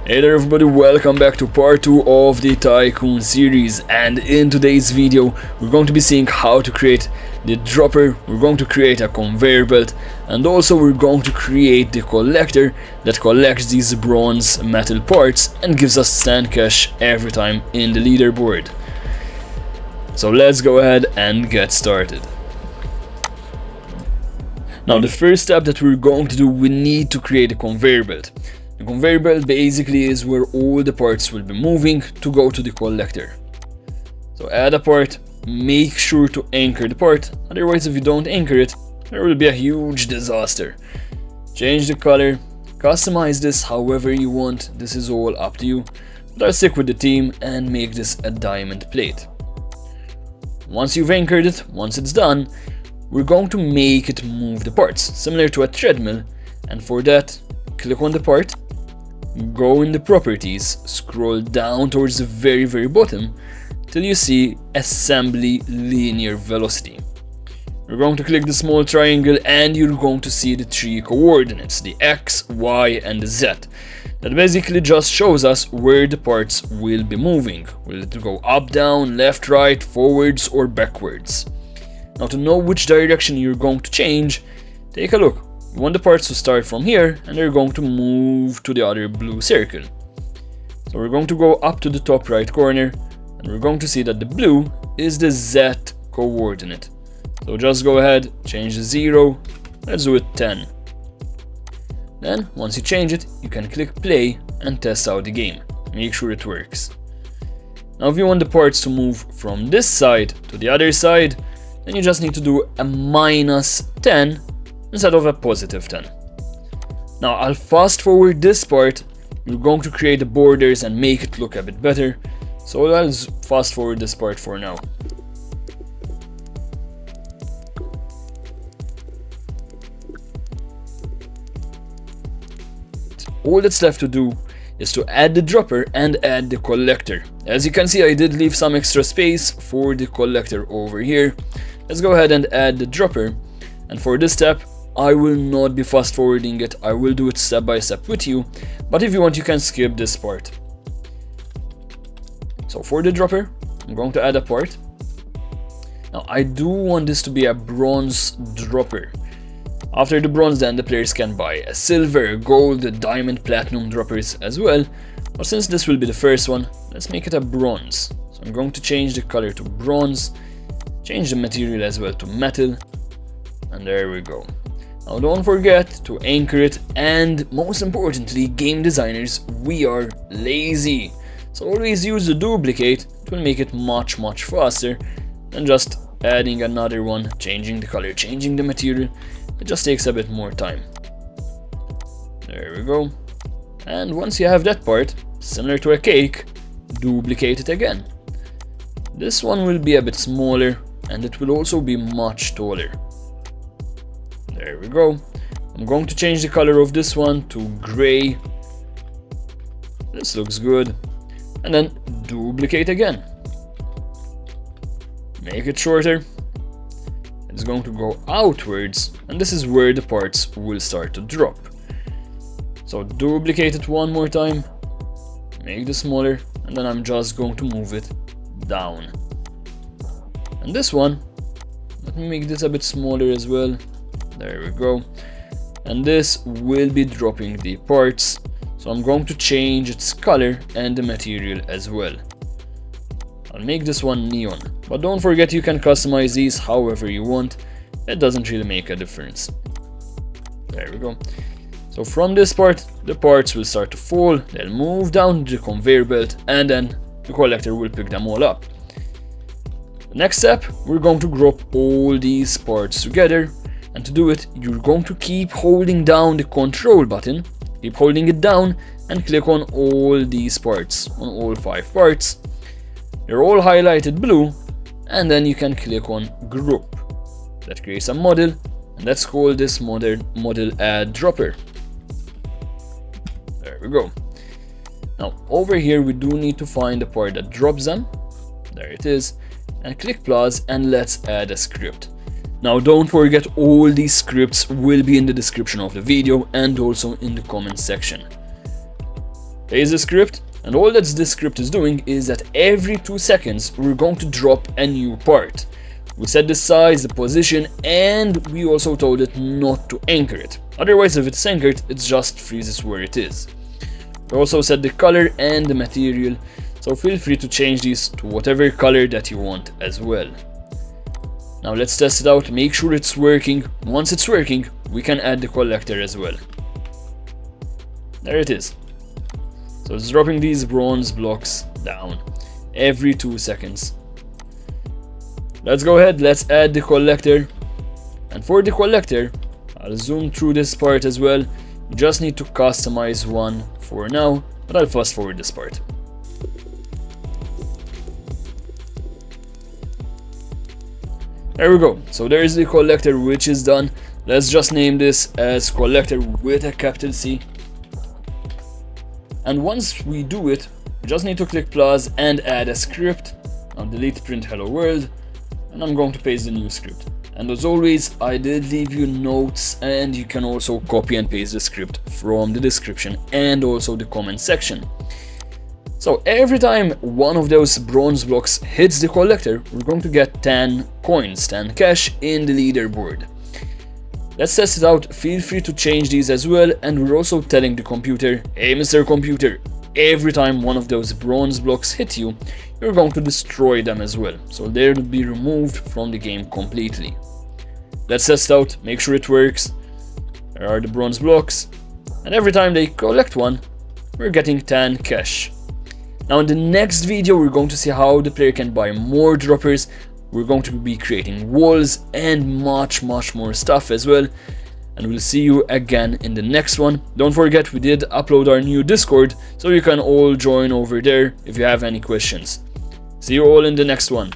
Hey there everybody, welcome back to part 2 of the Tycoon series, and in today's video we're going to be seeing how to create the dropper, we're going to create a conveyor belt, and also we're going to create the collector that collects these bronze metal parts and gives us sand cash every time in the leaderboard. So let's go ahead and get started. Now the first step that we're going to do, we need to create a conveyor belt. The conveyor belt basically is where all the parts will be moving to go to the collector. So add a part, make sure to anchor the part, otherwise if you don't anchor it, there will be a huge disaster. Change the color, customize this however you want, this is all up to you, but I'll stick with the theme and make this a diamond plate. Once you've anchored it, once it's done, we're going to make it move the parts, similar to a treadmill, and for that, click on the part, go in the properties, scroll down towards the very bottom till you see assembly linear velocity. You're going to click the small triangle and you're going to see the 3 coordinates, the X, Y and the Z. That basically just shows us where the parts will be moving. Will it go up, down, left, right, forwards or backwards? Now to know which direction you're going to change, take a look. You want the parts to start from here and they're going to move to the other blue circle. So we're going to go up to the top right corner and we're going to see that the blue is the Z coordinate. So just go ahead, change the 0, let's do it 10. Then once you change it, you can click play and test out the game. Make sure it works. Now if you want the parts to move from this side to the other side, then you just need to do a -10 instead of a +10. Now I'll fast forward this part. We're going to create the borders and make it look a bit better, so I'll fast forward this part for now. All that's left to do is to add the dropper and add the collector. As you can see, I did leave some extra space for the collector over here. Let's go ahead and add the dropper, and for this step I will not be fast forwarding it, I will do it step by step with you, but if you want you can skip this part. So for the dropper, I'm going to add a part. Now I do want this to be a bronze dropper. After the bronze, then the players can buy a silver, gold, diamond, platinum droppers as well, but since this will be the first one, let's make it a bronze. So I'm going to change the color to bronze, change the material as well to metal, and there we go. Now don't forget to anchor it, and most importantly, game designers, we are lazy. So always use the duplicate, it will make it much faster than just adding another one, changing the color, changing the material. It just takes a bit more time. There we go. And once you have that part, similar to a cake, duplicate it again. This one will be a bit smaller and it will also be much taller. There we go. I'm going to change the color of this one to gray. This looks good. And then duplicate again. Make it shorter. It's going to go outwards, and this is where the parts will start to drop. So duplicate it one more time, make this smaller, and then I'm just going to move it down. And this one, let me make this a bit smaller as well. There we go. And this will be dropping the parts, so I'm going to change its color and the material as well. I'll make this one neon, but don't forget you can customize these however you want. It doesn't really make a difference. There we go. So from this part, the parts will start to fall, they'll move down the conveyor belt, and then the collector will pick them all up. The next step, we're going to group all these parts together, and to do it, you're going to keep holding down the control button, keep holding it down, and click on all these parts, on all 5 parts. They're all highlighted blue, and then you can click on group. That creates a model, and let's call this model add dropper. There we go. Now over here we do need to find the part that drops them. There it is, and click plus, and let's add a script. Now don't forget, all these scripts will be in the description of the video and also in the comment section. paste the script, and all that this script is doing is that every 2 seconds we're going to drop a new part. We set the size, the position, and we also told it not to anchor it. Otherwise, if it's anchored, it just freezes where it is. We also set the color and the material, so feel free to change these to whatever color that you want as well. Now let's test it out, make sure it's working. Once it's working, we can add the collector as well. There it is. So it's dropping these bronze blocks down every 2 seconds. Let's go ahead, let's add the collector. And for the collector, I'll zoom through this part as well. You just need to customize one for now, but I'll fast forward this part. There we go. So there is the collector, which is done. Let's just name this as collector with a capital C. And once we do it, we just need to click plus and add a script. I'll delete print hello world, and I'm going to paste the new script. And as always, I did leave you notes, and you can also copy and paste the script from the description and also the comment section. So every time one of those bronze blocks hits the collector, we're going to get 10 coins, 10 cash in the leaderboard. Let's test it out. Feel free to change these as well, and we're also telling the computer, hey Mr. Computer, every time one of those bronze blocks hit you, you're going to destroy them as well. So they'll be removed from the game completely. Let's test it out, make sure it works. There are the bronze blocks, and every time they collect one, we're getting 10 cash. Now in the next video, we're going to see how the player can buy more droppers. We're going to be creating walls and much more stuff as well. And we'll see you again in the next one. Don't forget, we did upload our new Discord, so you can all join over there if you have any questions. See you all in the next one.